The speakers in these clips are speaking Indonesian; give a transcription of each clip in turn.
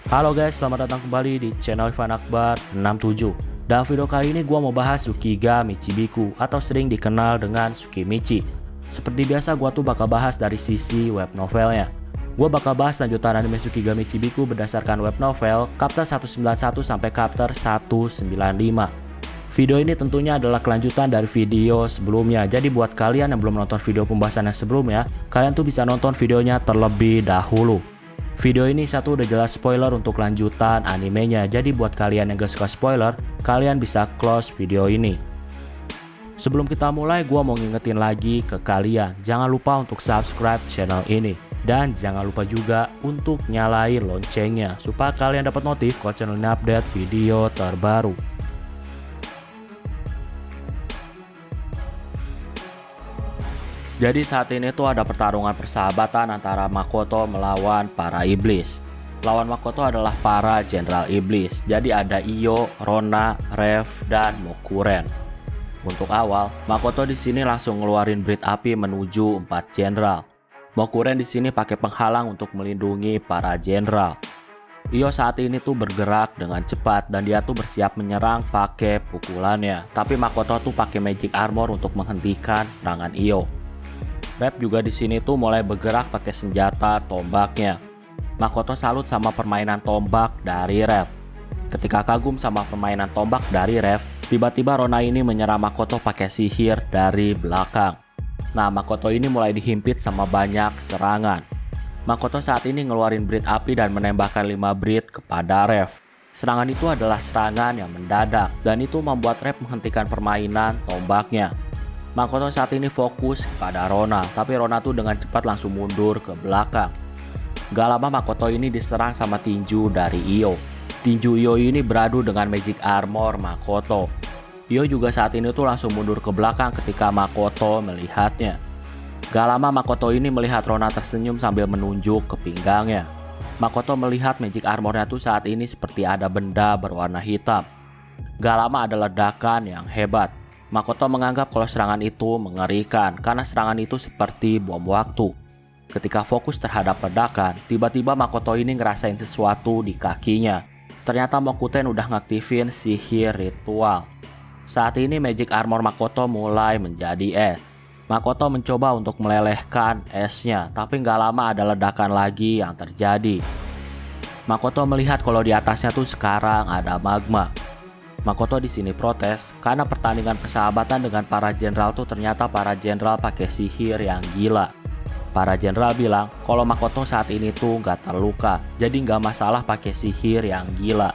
Halo guys, selamat datang kembali di channel Ivan Akbar 67. Dalam video kali ini gue mau bahas Sukiga Michibiku atau sering dikenal dengan Tsukimichi. Seperti biasa gue tuh bakal bahas dari sisi web novelnya. Gue bakal bahas lanjutan anime Sukiga Michibiku berdasarkan web novel chapter 191 sampai chapter 195. Video ini tentunya adalah kelanjutan dari video sebelumnya. Jadi buat kalian yang belum nonton video pembahasan yang sebelumnya, kalian tuh bisa nonton videonya terlebih dahulu. Video ini udah jelas spoiler untuk lanjutan animenya. Jadi buat kalian yang gak suka spoiler, kalian bisa close video ini. Sebelum kita mulai, gue mau ngingetin lagi ke kalian, jangan lupa untuk subscribe channel ini. Dan jangan lupa juga untuk nyalain loncengnya, supaya kalian dapat notif kalau channel ini update video terbaru. Jadi saat ini tuh ada pertarungan persahabatan antara Makoto melawan para iblis. Lawan Makoto adalah para jenderal iblis. Jadi ada Iyo, Rona, Rev, dan Mokuren. Untuk awal, Makoto di sini langsung ngeluarin berit api menuju 4 jenderal. Mokuren di sini pakai penghalang untuk melindungi para jenderal. Iyo saat ini tuh bergerak dengan cepat dan dia tuh bersiap menyerang pakai pukulannya. Tapi Makoto tuh pakai magic armor untuk menghentikan serangan Iyo. Rev juga di sini tuh mulai bergerak pakai senjata tombaknya. Makoto salut sama permainan tombak dari Rev. Ketika kagum sama permainan tombak dari Rev, tiba-tiba Rona ini menyerang Makoto pakai sihir dari belakang. Nah, Makoto ini mulai dihimpit sama banyak serangan. Makoto saat ini ngeluarin berit api dan menembakkan 5 berit kepada Rev. Serangan itu adalah serangan yang mendadak dan itu membuat Rev menghentikan permainan tombaknya. Makoto saat ini fokus kepada Rona, tapi Rona tuh dengan cepat langsung mundur ke belakang. Gak lama Makoto ini diserang sama tinju dari Iyo. Tinju Iyo ini beradu dengan magic armor Makoto. Iyo juga saat ini tuh langsung mundur ke belakang ketika Makoto melihatnya. Gak lama Makoto ini melihat Rona tersenyum sambil menunjuk ke pinggangnya. Makoto melihat magic armornya tuh saat ini seperti ada benda berwarna hitam. Gak lama ada ledakan yang hebat. Makoto menganggap kalau serangan itu mengerikan karena serangan itu seperti bom waktu. Ketika fokus terhadap ledakan, tiba-tiba Makoto ini ngerasain sesuatu di kakinya. Ternyata Mokuten udah ngaktifin sihir ritual. Saat ini magic armor Makoto mulai menjadi es. Makoto mencoba untuk melelehkan esnya, tapi nggak lama ada ledakan lagi yang terjadi. Makoto melihat kalau di atasnya tuh sekarang ada magma. Makoto di sini protes karena pertandingan persahabatan dengan para jenderal tuh ternyata para jenderal pakai sihir yang gila. Para jenderal bilang kalau Makoto saat ini tuh nggak terluka, jadi nggak masalah pakai sihir yang gila.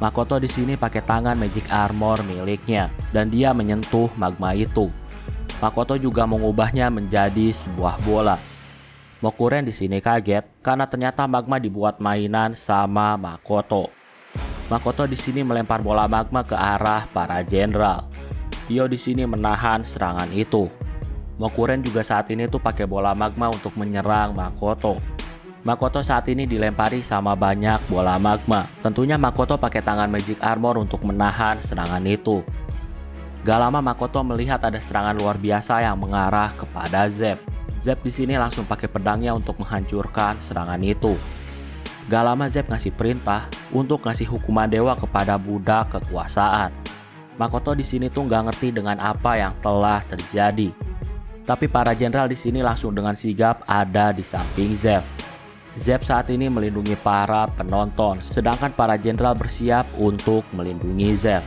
Makoto di sini pakai tangan magic armor miliknya dan dia menyentuh magma itu. Makoto juga mengubahnya menjadi sebuah bola. Mokuren di sini kaget karena ternyata magma dibuat mainan sama Makoto. Makoto di sini melempar bola magma ke arah para jenderal. Iyo di sini menahan serangan itu. Mokuren juga saat ini tuh pakai bola magma untuk menyerang Makoto. Makoto saat ini dilempari sama banyak bola magma. Tentunya Makoto pakai tangan magic armor untuk menahan serangan itu. Gak lama Makoto melihat ada serangan luar biasa yang mengarah kepada Zep. Zep di sini langsung pakai pedangnya untuk menghancurkan serangan itu. Gak lama Zep ngasih perintah untuk ngasih hukuman dewa kepada budak kekuasaan. Makoto di sini tuh nggak ngerti dengan apa yang telah terjadi. Tapi para jenderal di sini langsung dengan sigap ada di samping Zep. Zep saat ini melindungi para penonton, sedangkan para jenderal bersiap untuk melindungi Zep.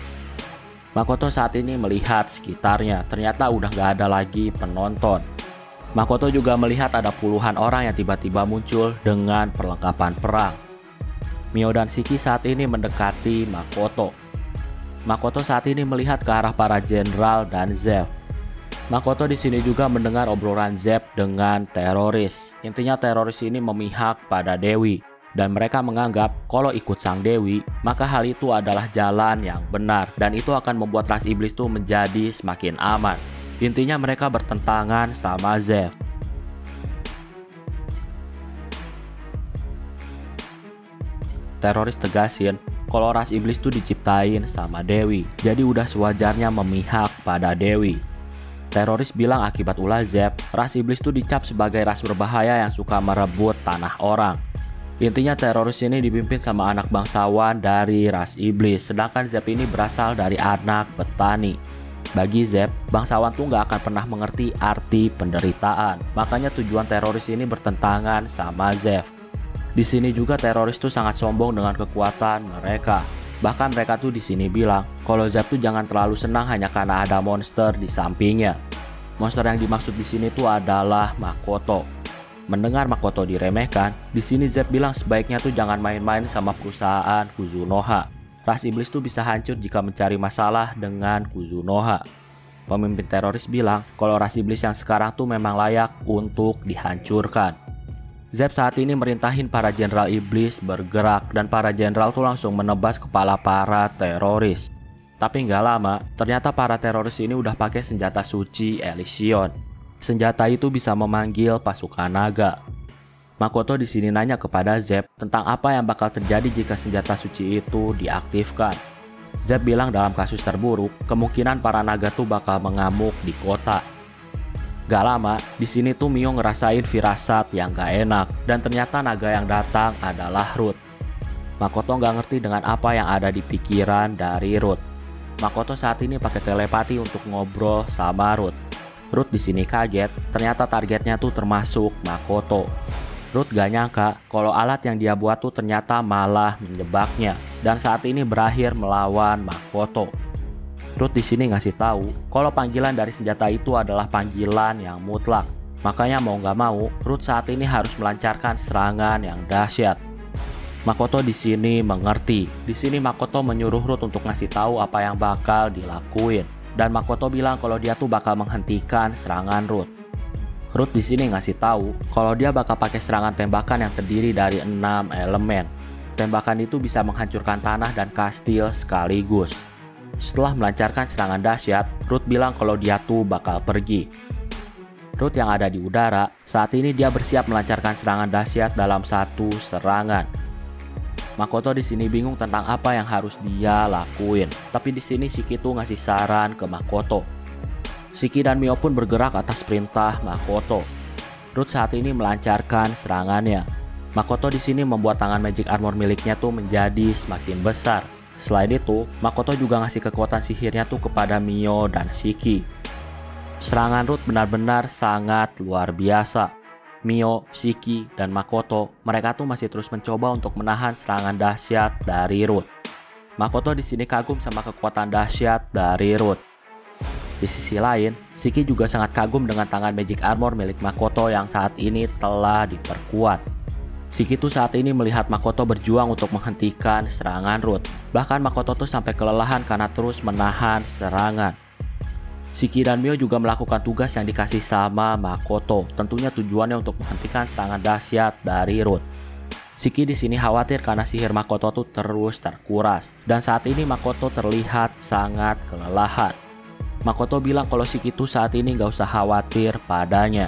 Makoto saat ini melihat sekitarnya, ternyata udah nggak ada lagi penonton. Makoto juga melihat ada puluhan orang yang tiba-tiba muncul dengan perlengkapan perang. Mio dan Shiki saat ini mendekati Makoto. Makoto saat ini melihat ke arah para jenderal dan Zep. Makoto di sini juga mendengar obrolan Zep dengan teroris. Intinya teroris ini memihak pada Dewi dan mereka menganggap kalau ikut sang Dewi, maka hal itu adalah jalan yang benar dan itu akan membuat ras iblis itu menjadi semakin aman. Intinya mereka bertentangan sama Zep. Teroris tegasin kalau ras iblis tuh diciptain sama Dewi, jadi udah sewajarnya memihak pada Dewi. Teroris bilang akibat ulah Zep, ras iblis tuh dicap sebagai ras berbahaya yang suka merebut tanah orang. Intinya teroris ini dipimpin sama anak bangsawan dari ras iblis, sedangkan Zeb ini berasal dari anak petani. Bagi Zeb, bangsawan tuh nggak akan pernah mengerti arti penderitaan. Makanya tujuan teroris ini bertentangan sama Zeb. Di sini juga teroris tuh sangat sombong dengan kekuatan mereka. Bahkan mereka tuh di sini bilang kalau Zeb tuh jangan terlalu senang hanya karena ada monster di sampingnya. Monster yang dimaksud di sini tuh adalah Makoto. Mendengar Makoto diremehkan, di sini Zeb bilang sebaiknya tuh jangan main-main sama perusahaan Kuzunoha. Ras iblis tuh bisa hancur jika mencari masalah dengan Kuzunoha. Pemimpin teroris bilang kalau ras iblis yang sekarang tuh memang layak untuk dihancurkan. Zeb saat ini merintahin para jenderal iblis bergerak dan para jenderal tuh langsung menebas kepala para teroris. Tapi nggak lama, ternyata para teroris ini udah pakai senjata suci Elysion. Senjata itu bisa memanggil pasukan naga. Makoto di sini nanya kepada Zeb tentang apa yang bakal terjadi jika senjata suci itu diaktifkan. Zeb bilang dalam kasus terburuk, kemungkinan para naga tuh bakal mengamuk di kota. Gak lama, di sini tuh Mio ngerasain firasat yang gak enak dan ternyata naga yang datang adalah Ruth. Makoto gak ngerti dengan apa yang ada di pikiran dari Ruth. Makoto saat ini pakai telepati untuk ngobrol sama Ruth. Ruth di sini kaget, ternyata targetnya tuh termasuk Makoto. Ruth gak nyangka kalau alat yang dia buat tuh ternyata malah menjebaknya dan saat ini berakhir melawan Makoto. Ruth di sini ngasih tahu kalau panggilan dari senjata itu adalah panggilan yang mutlak. Makanya mau gak mau, Ruth saat ini harus melancarkan serangan yang dahsyat. Makoto di sini mengerti. Di sini Makoto menyuruh Ruth untuk ngasih tahu apa yang bakal dilakuin. Dan Makoto bilang kalau dia tuh bakal menghentikan serangan Ruth. Ruth di sini ngasih tahu kalau dia bakal pakai serangan tembakan yang terdiri dari 6 elemen. Tembakan itu bisa menghancurkan tanah dan kastil sekaligus. Setelah melancarkan serangan dahsyat, Ruth bilang kalau dia tuh bakal pergi. Ruth yang ada di udara, saat ini dia bersiap melancarkan serangan dahsyat dalam satu serangan. Makoto di sini bingung tentang apa yang harus dia lakuin. Tapi di sini Shiki tuh ngasih saran ke Makoto. Shiki dan Mio pun bergerak atas perintah Makoto. Ruth saat ini melancarkan serangannya. Makoto di sini membuat tangan magic armor miliknya tuh menjadi semakin besar. Selain itu, Makoto juga ngasih kekuatan sihirnya tuh kepada Mio dan Shiki. Serangan Ruth benar-benar sangat luar biasa. Mio, Shiki, dan Makoto, mereka tuh masih terus mencoba untuk menahan serangan dahsyat dari Ruth. Makoto di sini kagum sama kekuatan dahsyat dari Ruth. Di sisi lain, Shiki juga sangat kagum dengan tangan magic armor milik Makoto yang saat ini telah diperkuat. Shiki tuh saat ini melihat Makoto berjuang untuk menghentikan serangan Ruth. Bahkan Makoto tuh sampai kelelahan karena terus menahan serangan. Shiki dan Mio juga melakukan tugas yang dikasih sama Makoto, tentunya tujuannya untuk menghentikan serangan dahsyat dari Ruth. Shiki di sini khawatir karena sihir Makoto tuh terus terkuras, dan saat ini Makoto terlihat sangat kelelahan. Makoto bilang kalau Shiki tuh saat ini gak usah khawatir padanya.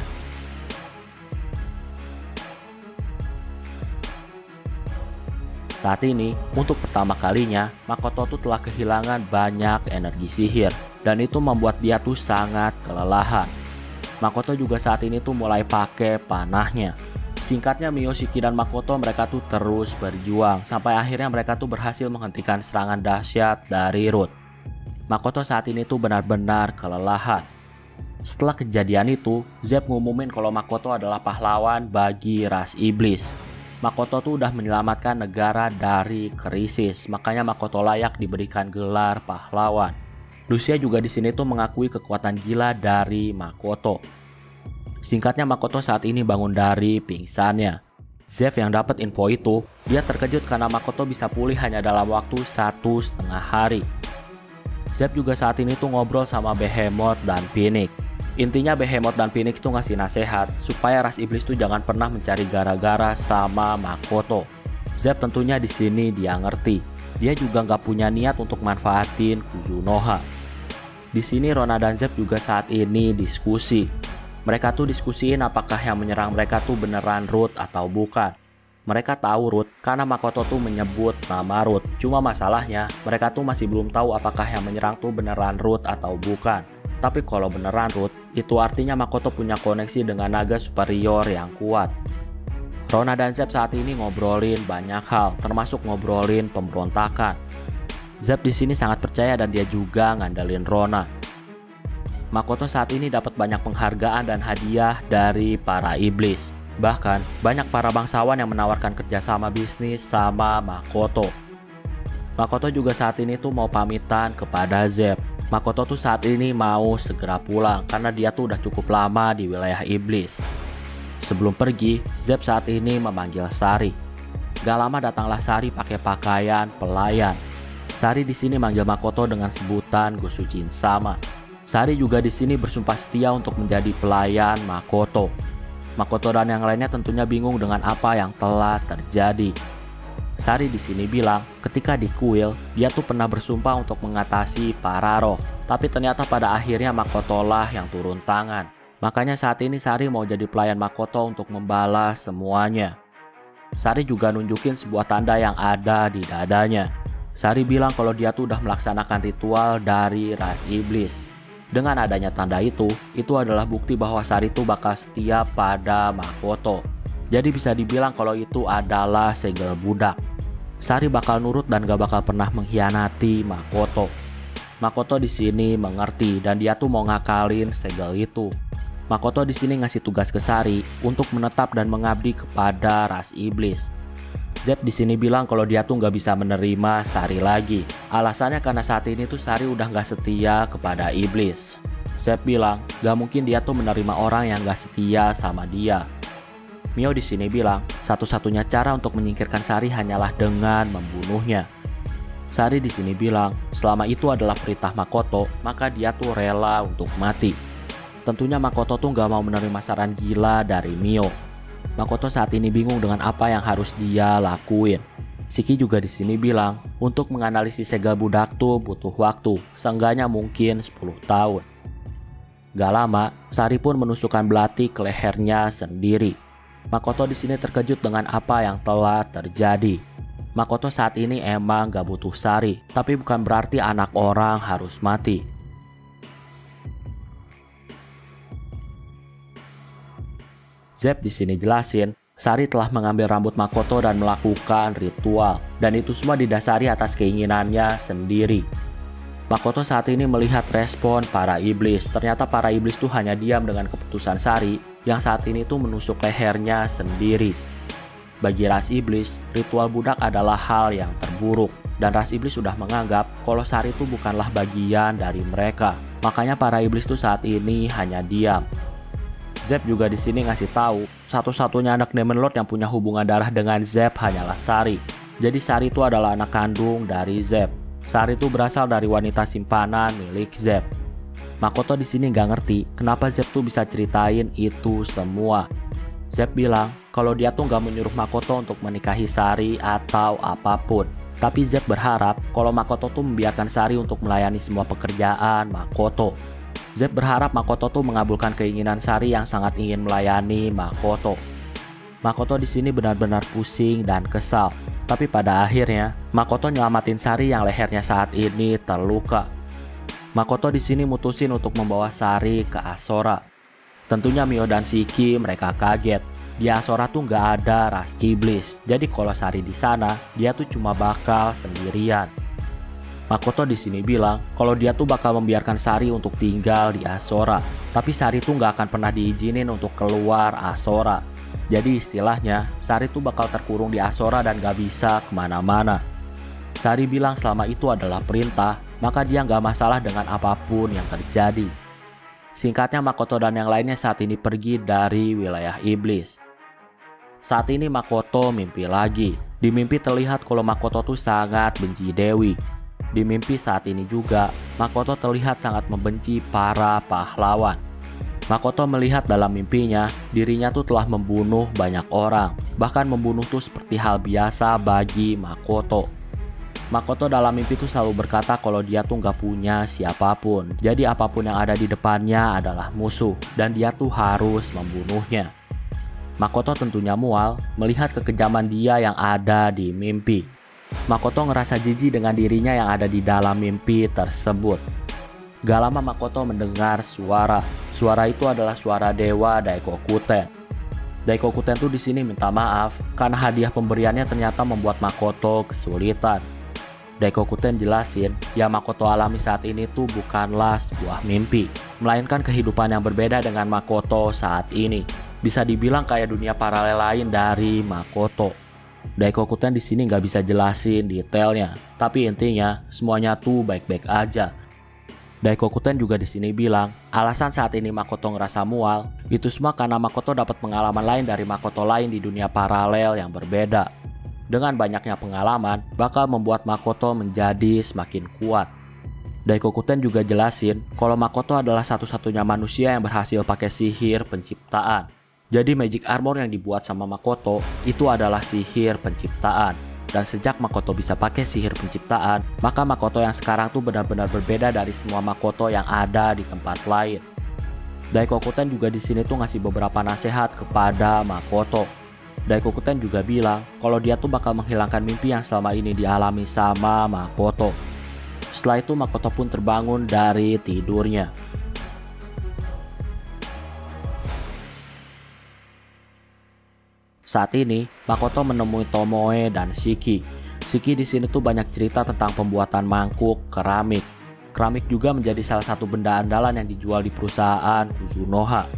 Saat ini, untuk pertama kalinya, Makoto tuh telah kehilangan banyak energi sihir, dan itu membuat dia tuh sangat kelelahan. Makoto juga saat ini tuh mulai pakai panahnya. Singkatnya, Mio, Shiki, dan Makoto mereka tuh terus berjuang, sampai akhirnya mereka tuh berhasil menghentikan serangan dahsyat dari Ruth. Makoto saat ini tuh benar-benar kelelahan. Setelah kejadian itu, Zeb ngumumin kalau Makoto adalah pahlawan bagi ras iblis. Makoto tuh udah menyelamatkan negara dari krisis, makanya Makoto layak diberikan gelar pahlawan. Lucia juga di sini tuh mengakui kekuatan gila dari Makoto. Singkatnya, Makoto saat ini bangun dari pingsannya. Zeb yang dapat info itu, dia terkejut karena Makoto bisa pulih hanya dalam waktu 1,5 hari. Zeb juga saat ini tuh ngobrol sama Behemoth dan Phoenix. Intinya Behemoth dan Phoenix tuh ngasih nasihat supaya ras iblis tuh jangan pernah mencari gara-gara sama Makoto. Zeb tentunya di sini dia ngerti. Dia juga nggak punya niat untuk manfaatin Kuzunoha. Di sini Rona dan Zeb juga saat ini diskusi. Mereka tuh diskusiin apakah yang menyerang mereka tuh beneran Ruth atau bukan. Mereka tahu Ruth karena Makoto tuh menyebut nama Ruth. Cuma masalahnya mereka tuh masih belum tahu apakah yang menyerang tuh beneran Ruth atau bukan. Tapi kalau beneran Ruth, itu artinya Makoto punya koneksi dengan naga superior yang kuat. Rona dan Zep saat ini ngobrolin banyak hal, termasuk ngobrolin pemberontakan. Zep di sini sangat percaya dan dia juga ngandelin Rona. Makoto saat ini dapat banyak penghargaan dan hadiah dari para iblis. Bahkan banyak para bangsawan yang menawarkan kerjasama bisnis sama Makoto. Makoto juga saat ini tuh mau pamitan kepada Zep. Makoto tuh saat ini mau segera pulang karena dia tuh udah cukup lama di wilayah iblis. Sebelum pergi, Zep saat ini memanggil Sari. Gak lama datanglah Sari pakai pakaian pelayan. Sari di sini manggil Makoto dengan sebutan Gosujin sama. Sari juga di sini bersumpah setia untuk menjadi pelayan Makoto. Makoto dan yang lainnya tentunya bingung dengan apa yang telah terjadi. Sari di sini bilang, ketika di kuil, dia tuh pernah bersumpah untuk mengatasi para roh. Tapi ternyata pada akhirnya Makoto lah yang turun tangan. Makanya saat ini Sari mau jadi pelayan Makoto untuk membalas semuanya. Sari juga nunjukin sebuah tanda yang ada di dadanya. Sari bilang kalau dia tuh udah melaksanakan ritual dari ras iblis. Dengan adanya tanda itu adalah bukti bahwa Sari tuh bakal setia pada Makoto. Jadi bisa dibilang kalau itu adalah segel budak. Sari bakal nurut dan gak bakal pernah mengkhianati Makoto. Makoto di sini mengerti dan dia tuh mau ngakalin segel itu. Makoto di sini ngasih tugas ke Sari untuk menetap dan mengabdi kepada ras iblis. Zep di sini bilang kalau dia tuh nggak bisa menerima Sari lagi. Alasannya karena saat ini tuh Sari udah nggak setia kepada iblis. Zep bilang gak mungkin dia tuh menerima orang yang nggak setia sama dia. Mio di sini bilang satu-satunya cara untuk menyingkirkan Sari hanyalah dengan membunuhnya. Sari di sini bilang selama itu adalah perintah Makoto, maka dia tuh rela untuk mati. Tentunya Makoto tuh gak mau menerima saran gila dari Mio. Makoto saat ini bingung dengan apa yang harus dia lakuin. Shiki juga di sini bilang untuk menganalisis segel budak tuh butuh waktu, seenggaknya mungkin 10 tahun. Gak lama, Sari pun menusukkan belati ke lehernya sendiri. Makoto di sini terkejut dengan apa yang telah terjadi. Makoto saat ini emang gak butuh Sari, tapi bukan berarti anak orang harus mati. Zep di sini jelasin, Sari telah mengambil rambut Makoto dan melakukan ritual, dan itu semua didasari atas keinginannya sendiri. Makoto saat ini melihat respon para iblis. Ternyata para iblis tuh hanya diam dengan keputusan Sari yang saat ini tuh menusuk lehernya sendiri. Bagi ras iblis, ritual budak adalah hal yang terburuk, dan ras iblis sudah menganggap kalau Sari itu bukanlah bagian dari mereka. Makanya para iblis tuh saat ini hanya diam. Zep juga di sini ngasih tahu satu-satunya anak Demon Lord yang punya hubungan darah dengan Zep hanyalah Sari. Jadi Sari itu adalah anak kandung dari Zep. Sari itu berasal dari wanita simpanan milik Zep. Makoto di sini nggak ngerti kenapa Zep tuh bisa ceritain itu semua. Zep bilang kalau dia tuh nggak menyuruh Makoto untuk menikahi Sari atau apapun. Tapi Zep berharap kalau Makoto tuh membiarkan Sari untuk melayani semua pekerjaan Makoto. Zep berharap Makoto tuh mengabulkan keinginan Sari yang sangat ingin melayani Makoto. Makoto di sini benar-benar pusing dan kesal. Tapi pada akhirnya Makoto nyelamatin Sari yang lehernya saat ini terluka. Makoto di sini mutusin untuk membawa Sari ke Asora. Tentunya Mio dan Shiki mereka kaget. Di Asora tuh nggak ada ras iblis. Jadi kalau Sari di sana, dia tuh cuma bakal sendirian. Makoto di sini bilang kalau dia tuh bakal membiarkan Sari untuk tinggal di Asora, tapi Sari tuh nggak akan pernah diizinin untuk keluar Asora. Jadi istilahnya Sari tuh bakal terkurung di Asora dan gak bisa kemana-mana. Sari bilang selama itu adalah perintah, maka dia nggak masalah dengan apapun yang terjadi. Singkatnya Makoto dan yang lainnya saat ini pergi dari wilayah iblis. Saat ini Makoto mimpi lagi. Di mimpi terlihat kalau Makoto tuh sangat benci Dewi. Di mimpi saat ini juga, Makoto terlihat sangat membenci para pahlawan. Makoto melihat dalam mimpinya, dirinya tuh telah membunuh banyak orang. Bahkan membunuh tuh seperti hal biasa bagi Makoto. Makoto dalam mimpi tuh selalu berkata kalau dia tuh gak punya siapapun. Jadi apapun yang ada di depannya adalah musuh, dan dia tuh harus membunuhnya. Makoto tentunya mual melihat kekejaman dia yang ada di mimpi. Makoto ngerasa jijik dengan dirinya yang ada di dalam mimpi tersebut. Gak lama Makoto mendengar suara. Suara itu adalah suara Dewa Daikokuten. Daikokuten tuh di sini minta maaf karena hadiah pemberiannya ternyata membuat Makoto kesulitan. Daikokuten jelasin, ya Makoto alami saat ini tuh bukanlah sebuah mimpi, melainkan kehidupan yang berbeda dengan Makoto saat ini. Bisa dibilang kayak dunia paralel lain dari Makoto. Daikokuten di sini nggak bisa jelasin detailnya, tapi intinya semuanya tuh baik-baik aja. Daikokuten juga di sini bilang, alasan saat ini Makoto ngerasa mual, itu semua karena Makoto dapat pengalaman lain dari Makoto lain di dunia paralel yang berbeda. Dengan banyaknya pengalaman, bakal membuat Makoto menjadi semakin kuat. Daikokuten juga jelasin kalau Makoto adalah satu-satunya manusia yang berhasil pakai sihir penciptaan. Jadi magic armor yang dibuat sama Makoto itu adalah sihir penciptaan. Dan sejak Makoto bisa pakai sihir penciptaan, maka Makoto yang sekarang tuh benar-benar berbeda dari semua Makoto yang ada di tempat lain. Daikokuten juga di sini tuh ngasih beberapa nasihat kepada Makoto. Daikokuten juga bilang kalau dia tuh bakal menghilangkan mimpi yang selama ini dialami sama Makoto. Setelah itu Makoto pun terbangun dari tidurnya. Saat ini, Makoto menemui Tomoe dan Shiki. Shiki di sini tuh banyak cerita tentang pembuatan mangkuk keramik. Keramik juga menjadi salah satu benda andalan yang dijual di perusahaan Kuzunoha.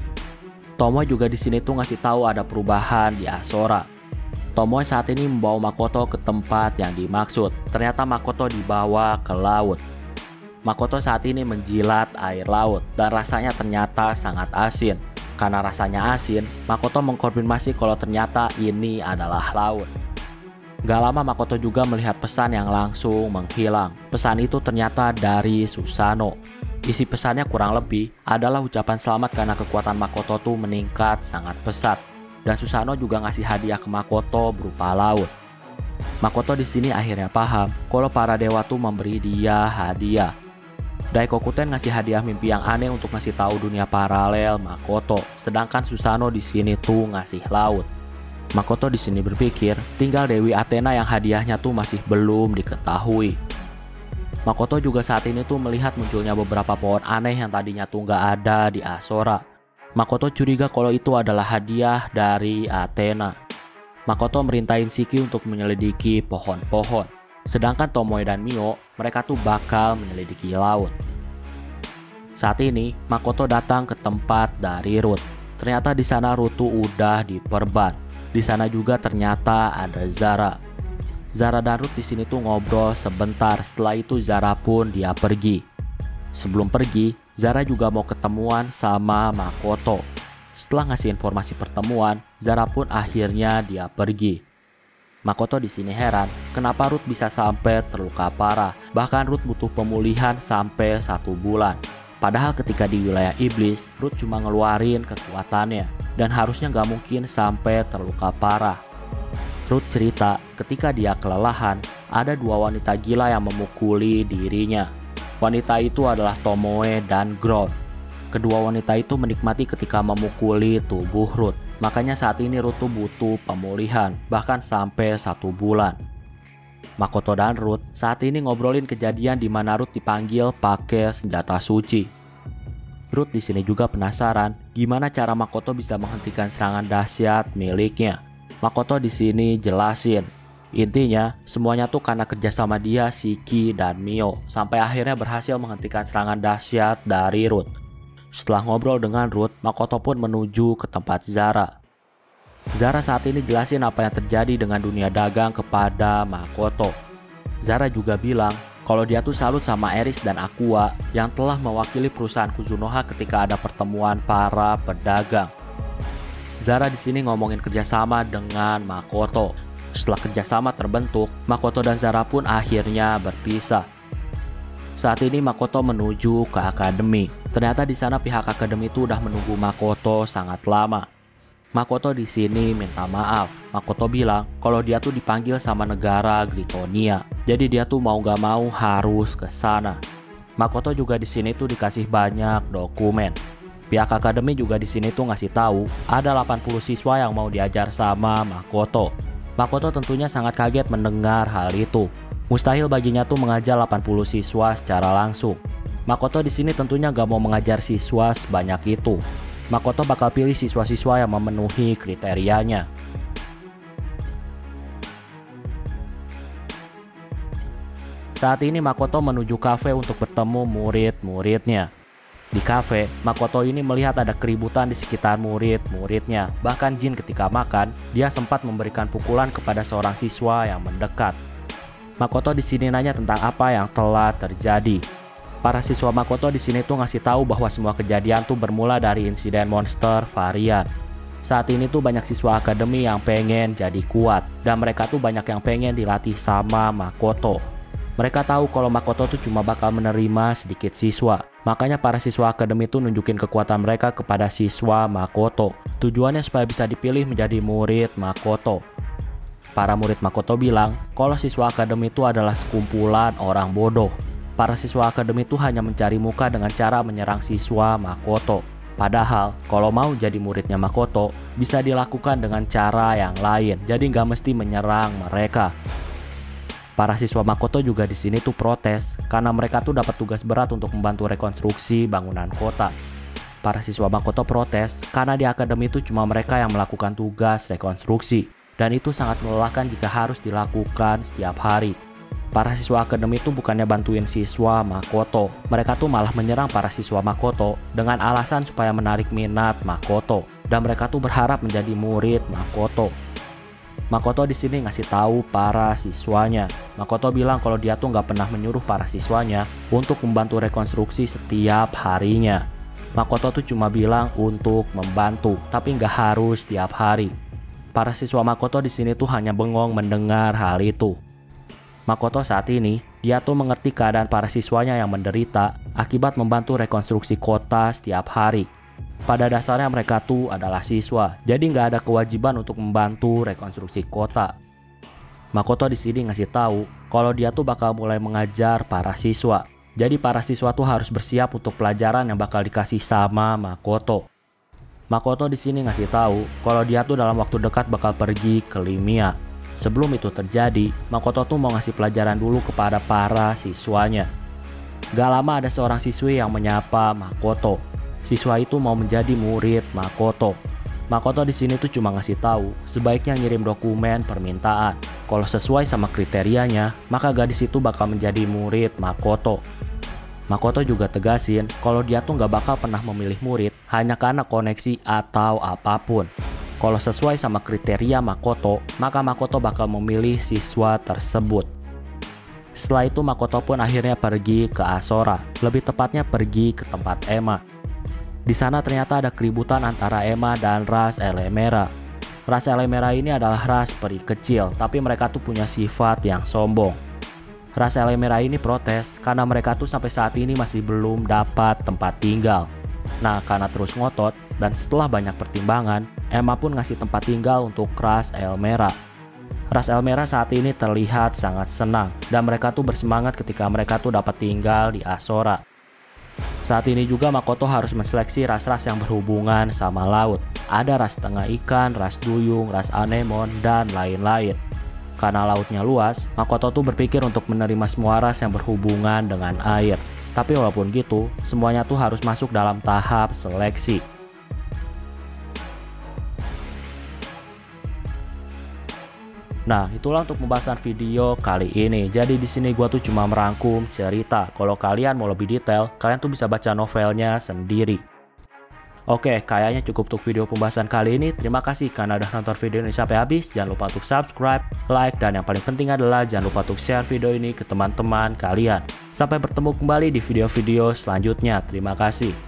Tomoe juga di sini tuh ngasih tahu ada perubahan di Asora. Tomoe saat ini membawa Makoto ke tempat yang dimaksud. Ternyata Makoto dibawa ke laut. Makoto saat ini menjilat air laut dan rasanya ternyata sangat asin. Karena rasanya asin, Makoto mengkonfirmasi kalau ternyata ini adalah laut. Gak lama Makoto juga melihat pesan yang langsung menghilang. Pesan itu ternyata dari Susanoo. Isi pesannya kurang lebih adalah ucapan selamat karena kekuatan Makoto tuh meningkat sangat pesat. Dan Susanoo juga ngasih hadiah ke Makoto berupa laut. Makoto di sini akhirnya paham kalau para dewa tuh memberi dia hadiah. Daikokuten ngasih hadiah mimpi yang aneh untuk ngasih tahu dunia paralel Makoto, sedangkan Susanoo di sini tuh ngasih laut. Makoto di sini berpikir, tinggal Dewi Athena yang hadiahnya tuh masih belum diketahui. Makoto juga saat ini tuh melihat munculnya beberapa pohon aneh yang tadinya tuh nggak ada di Asora. Makoto curiga kalau itu adalah hadiah dari Athena. Makoto merintahin Shiki untuk menyelidiki pohon-pohon. Sedangkan Tomoe dan Mio, mereka tuh bakal menyelidiki laut. Saat ini, Makoto datang ke tempat dari Ruth. Ternyata di sana Ruth tuh udah diperban. Di sana juga ternyata ada Zara. Zara dan Ruth di sini tuh ngobrol sebentar. Setelah itu Zara pun dia pergi. Sebelum pergi, Zara juga mau ketemuan sama Makoto. Setelah ngasih informasi pertemuan, Zara pun akhirnya dia pergi. Makoto di sini heran, kenapa Ruth bisa sampai terluka parah. Bahkan Ruth butuh pemulihan sampai 1 bulan. Padahal ketika di wilayah iblis, Ruth cuma ngeluarin kekuatannya. Dan harusnya gak mungkin sampai terluka parah. Ruth cerita, ketika dia kelelahan, ada 2 wanita gila yang memukuli dirinya. Wanita itu adalah Tomoe dan Grodd. Kedua wanita itu menikmati ketika memukuli tubuh Ruth. Makanya saat ini Ruth tuh butuh pemulihan, bahkan sampai 1 bulan. Makoto dan Ruth saat ini ngobrolin kejadian di mana Ruth dipanggil pakai senjata suci. Ruth di sini juga penasaran gimana cara Makoto bisa menghentikan serangan dahsyat miliknya. Makoto di sini jelasin, intinya semuanya tuh karena kerjasama dia, Shiki dan Mio, sampai akhirnya berhasil menghentikan serangan dahsyat dari Ruth. Setelah ngobrol dengan Ruth, Makoto pun menuju ke tempat Zara. Zara saat ini jelasin apa yang terjadi dengan dunia dagang kepada Makoto. Zara juga bilang kalau dia tuh salut sama Eris dan Aqua yang telah mewakili perusahaan Kuzunoha ketika ada pertemuan para pedagang. Zara di sini ngomongin kerjasama dengan Makoto. Setelah kerjasama terbentuk, Makoto dan Zara pun akhirnya berpisah. Saat ini Makoto menuju ke akademi. Ternyata di sana pihak akademi itu udah menunggu Makoto sangat lama. Makoto di sini minta maaf. Makoto bilang kalau dia tuh dipanggil sama negara Gritonia. Jadi dia tuh mau gak mau harus ke sana. Makoto juga di sini tuh dikasih banyak dokumen. Pihak akademi juga di sini tuh ngasih tahu ada 80 siswa yang mau diajar sama Makoto. Makoto tentunya sangat kaget mendengar hal itu. Mustahil baginya tuh mengajar 80 siswa secara langsung. Makoto di sini tentunya gak mau mengajar siswa sebanyak itu. Makoto bakal pilih siswa-siswa yang memenuhi kriterianya. Saat ini Makoto menuju kafe untuk bertemu murid-muridnya. Di kafe, Makoto ini melihat ada keributan di sekitar murid-muridnya. Bahkan Jin ketika makan, dia sempat memberikan pukulan kepada seorang siswa yang mendekat. Makoto di sini nanya tentang apa yang telah terjadi. Para siswa Makoto di sini tuh ngasih tahu bahwa semua kejadian tuh bermula dari insiden monster varian. Saat ini tuh banyak siswa akademi yang pengen jadi kuat, dan mereka tuh banyak yang pengen dilatih sama Makoto. Mereka tahu kalau Makoto tuh cuma bakal menerima sedikit siswa. Makanya para siswa akademi itu nunjukin kekuatan mereka kepada siswa Makoto. Tujuannya supaya bisa dipilih menjadi murid Makoto. Para murid Makoto bilang kalau siswa akademi itu adalah sekumpulan orang bodoh. Para siswa akademi itu hanya mencari muka dengan cara menyerang siswa Makoto. Padahal kalau mau jadi muridnya Makoto bisa dilakukan dengan cara yang lain. Jadi nggak mesti menyerang mereka. Para siswa Makoto juga di sini tuh protes karena mereka tuh dapat tugas berat untuk membantu rekonstruksi bangunan kota. Para siswa Makoto protes karena di akademi itu cuma mereka yang melakukan tugas rekonstruksi dan itu sangat melelahkan jika harus dilakukan setiap hari. Para siswa akademi itu bukannya bantuin siswa Makoto, mereka tuh malah menyerang para siswa Makoto dengan alasan supaya menarik minat Makoto dan mereka tuh berharap menjadi murid Makoto. Makoto di sini ngasih tahu para siswanya. Makoto bilang kalau dia tuh nggak pernah menyuruh para siswanya untuk membantu rekonstruksi setiap harinya. Makoto tuh cuma bilang untuk membantu, tapi nggak harus setiap hari. Para siswa Makoto di sini tuh hanya bengong mendengar hal itu. Makoto saat ini, dia tuh mengerti keadaan para siswanya yang menderita akibat membantu rekonstruksi kota setiap hari. Pada dasarnya mereka tuh adalah siswa, jadi nggak ada kewajiban untuk membantu rekonstruksi kota. Makoto di sini ngasih tahu kalau dia tuh bakal mulai mengajar para siswa. Jadi para siswa tuh harus bersiap untuk pelajaran yang bakal dikasih sama Makoto. Makoto di sini ngasih tahu kalau dia tuh dalam waktu dekat bakal pergi ke Limia. Sebelum itu terjadi, Makoto tuh mau ngasih pelajaran dulu kepada para siswanya. Gak lama ada seorang siswi yang menyapa Makoto. Siswa itu mau menjadi murid Makoto. Makoto di sini tuh cuma ngasih tahu sebaiknya ngirim dokumen permintaan. Kalau sesuai sama kriterianya, maka gadis itu bakal menjadi murid Makoto. Makoto juga tegasin kalau dia tuh nggak bakal pernah memilih murid hanya karena koneksi atau apapun. Kalau sesuai sama kriteria Makoto, maka Makoto bakal memilih siswa tersebut. Setelah itu Makoto pun akhirnya pergi ke Asora, lebih tepatnya pergi ke tempat Ema. Di sana ternyata ada keributan antara Ema dan ras Elemera. Ras Elemera ini adalah ras peri kecil, tapi mereka tuh punya sifat yang sombong. Ras Elemera ini protes karena mereka tuh sampai saat ini masih belum dapat tempat tinggal. Nah, karena terus ngotot dan setelah banyak pertimbangan, Ema pun ngasih tempat tinggal untuk ras Elmera. Ras Elmera saat ini terlihat sangat senang dan mereka tuh bersemangat ketika mereka tuh dapat tinggal di Asora. Saat ini juga Makoto harus menseleksi ras-ras yang berhubungan sama laut. Ada ras tengah ikan, ras duyung, ras anemon, dan lain-lain. Karena lautnya luas, Makoto tuh berpikir untuk menerima semua ras yang berhubungan dengan air. Tapi walaupun gitu, semuanya tuh harus masuk dalam tahap seleksi. Nah, itulah untuk pembahasan video kali ini. Jadi di sini gua tuh cuma merangkum cerita. Kalau kalian mau lebih detail, kalian tuh bisa baca novelnya sendiri. Oke, kayaknya cukup untuk video pembahasan kali ini. Terima kasih karena udah nonton video ini sampai habis. Jangan lupa untuk subscribe, like, dan yang paling penting adalah jangan lupa untuk share video ini ke teman-teman kalian. Sampai bertemu kembali di video-video selanjutnya. Terima kasih.